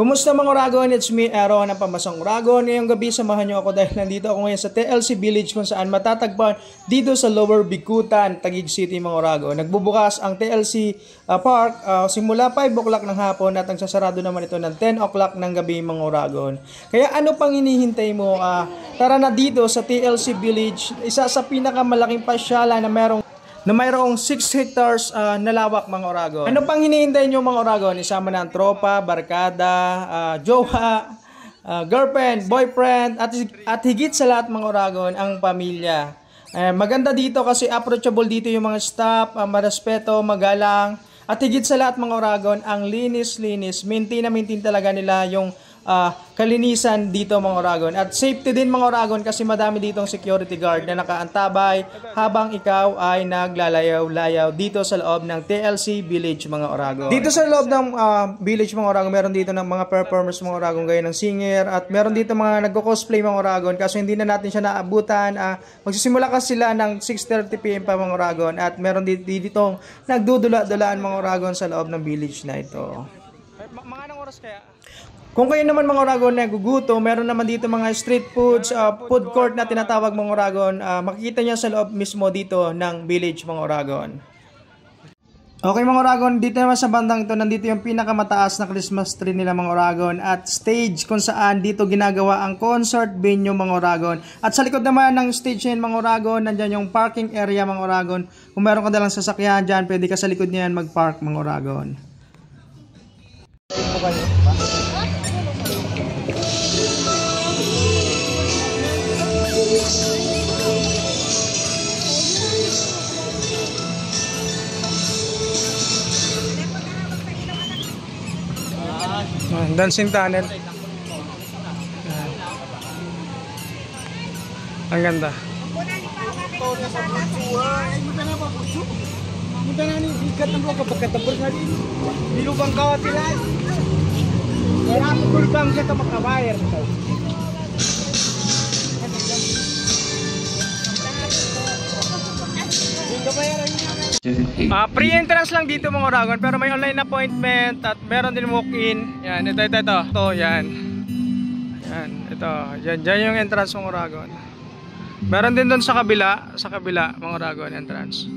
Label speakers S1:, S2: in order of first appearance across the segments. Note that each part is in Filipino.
S1: Kumusta mga Uragon? It's me, Aaron, ng Pambasang Uragon. Ngayong gabi, samahan nyo ako dahil nandito ako ngayon sa TLC Village kung saan matatagpuan dito sa Lower Bicutan, Taguig City, mga Uragon. Nagbubukas ang TLC Park simula 5 o'clock ng hapon at nagsasarado naman ito ng 10 o'clock ng gabi, mga Uragon. Kaya ano pang hinihintay mo? Tara na dito sa TLC Village, isa sa pinakamalaking pasyalan na mayroong 6 hectares na lawak, mga Uragon. Ano pang hinihintay nyo, mga Uragon? Isama na ang tropa, barkada, jowa, girlfriend, boyfriend, at higit sa lahat, mga Uragon, ang pamilya. Maganda dito kasi approachable dito yung mga staff, marespeto, magalang, at higit sa lahat, mga Uragon, ang linis-linis. Maintain na maintain talaga nila yung kalinisan dito, mga Uragon. At safety din, mga Uragon, kasi madami ditong security guard na nakaantabay habang ikaw ay naglalayaw-layaw dito sa loob ng TLC Village, mga Uragon. Dito sa loob ng village, mga Uragon, meron dito ng mga performers, mga Uragon, gaya ng singer, at meron dito mga nagko-cosplay, mga Uragon, kaso hindi na natin siya naabutan. Magsisimula kasi sila ng 6:30 PM pa, mga Uragon, at meron ditong nagdudula-dulaan, mga Uragon, sa loob ng village na ito. Mga anong oras kaya? Kung kayo naman, mga Uragon, na guguto, meron naman dito mga street foods, food court na tinatawag, mga Uragon. Makikita nyo sa loob mismo dito ng village, mga Uragon. Okay, mga Uragon, dito naman sa bandang ito, nandito yung pinakamataas na Christmas tree nila, mga Uragon, at stage kung saan dito ginagawa ang concert venue, mga Uragon. At sa likod naman ng stage yan, mga Uragon, nandyan yung parking area, mga Uragon. Kung meron ka dalang sasakyan dyan, pwede ka sa likod niyan mag-park, mga Uragon. Dancing tunnel. Ang ganda. Pre-entrance lang dito, mga Uragon, pero may online appointment at meron din walk-in. Yan, ito. Ito, yan. Yan, ito. Yan yung entrance, mga Uragon. Meron din doon sa kabila, mga Uragon, entrance.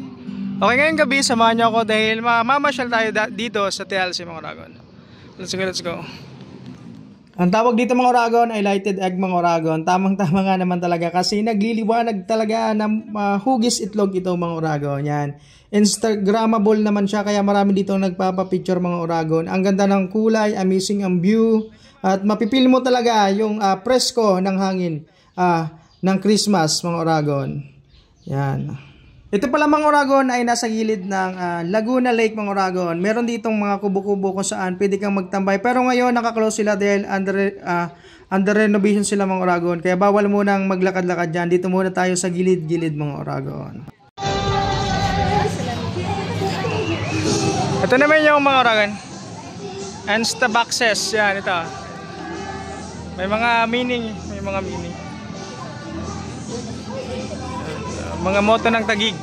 S1: Okay, ngayong gabi, samahan nyo ako dahil mamasyal tayo dito sa TLC, mga Uragon. Let's go. Ang tawag dito, mga Uragon, ay lighted egg, mga Uragon. Tamang-tama nga naman talaga kasi nagliliwanag talaga ng hugis itlog ito, mga Uragon. Yan. Instagrammable naman siya, kaya marami dito nagpapapicture, mga Uragon. Ang ganda ng kulay, amazing ang view, at mapipil mo talaga yung presko ng hangin ng Christmas, mga Uragon. Yan. Ito pala, mga Uragon, ay nasa gilid ng Laguna Lake, mga Uragon. Meron ditong mga kubo-kubo kung saan pwede kang magtambay. Pero ngayon, nakaklose sila dahil under renovation sila, mga Uragon. Kaya bawal munang maglakad-lakad dyan. Dito muna tayo sa gilid-gilid, mga Uragon. Ito naman yung, mga Uragon, Insta boxes. Yan, ito. May mga meaning. Mga moto ng Taguig.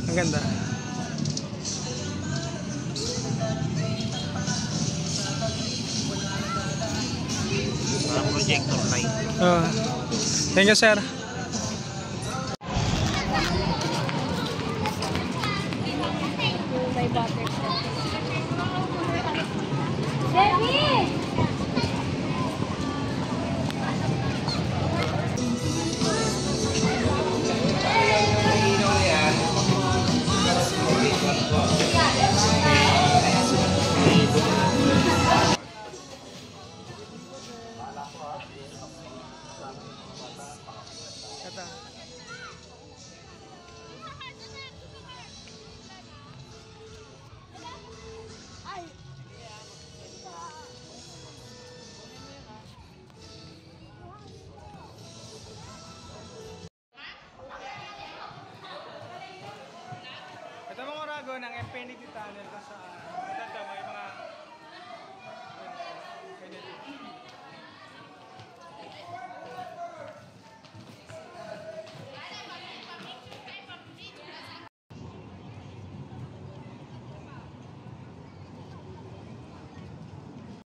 S1: Ang ganda. Projector light. Thank you, sir. May butter. Baby! Ng Infinity Tunnel kasi ito may mga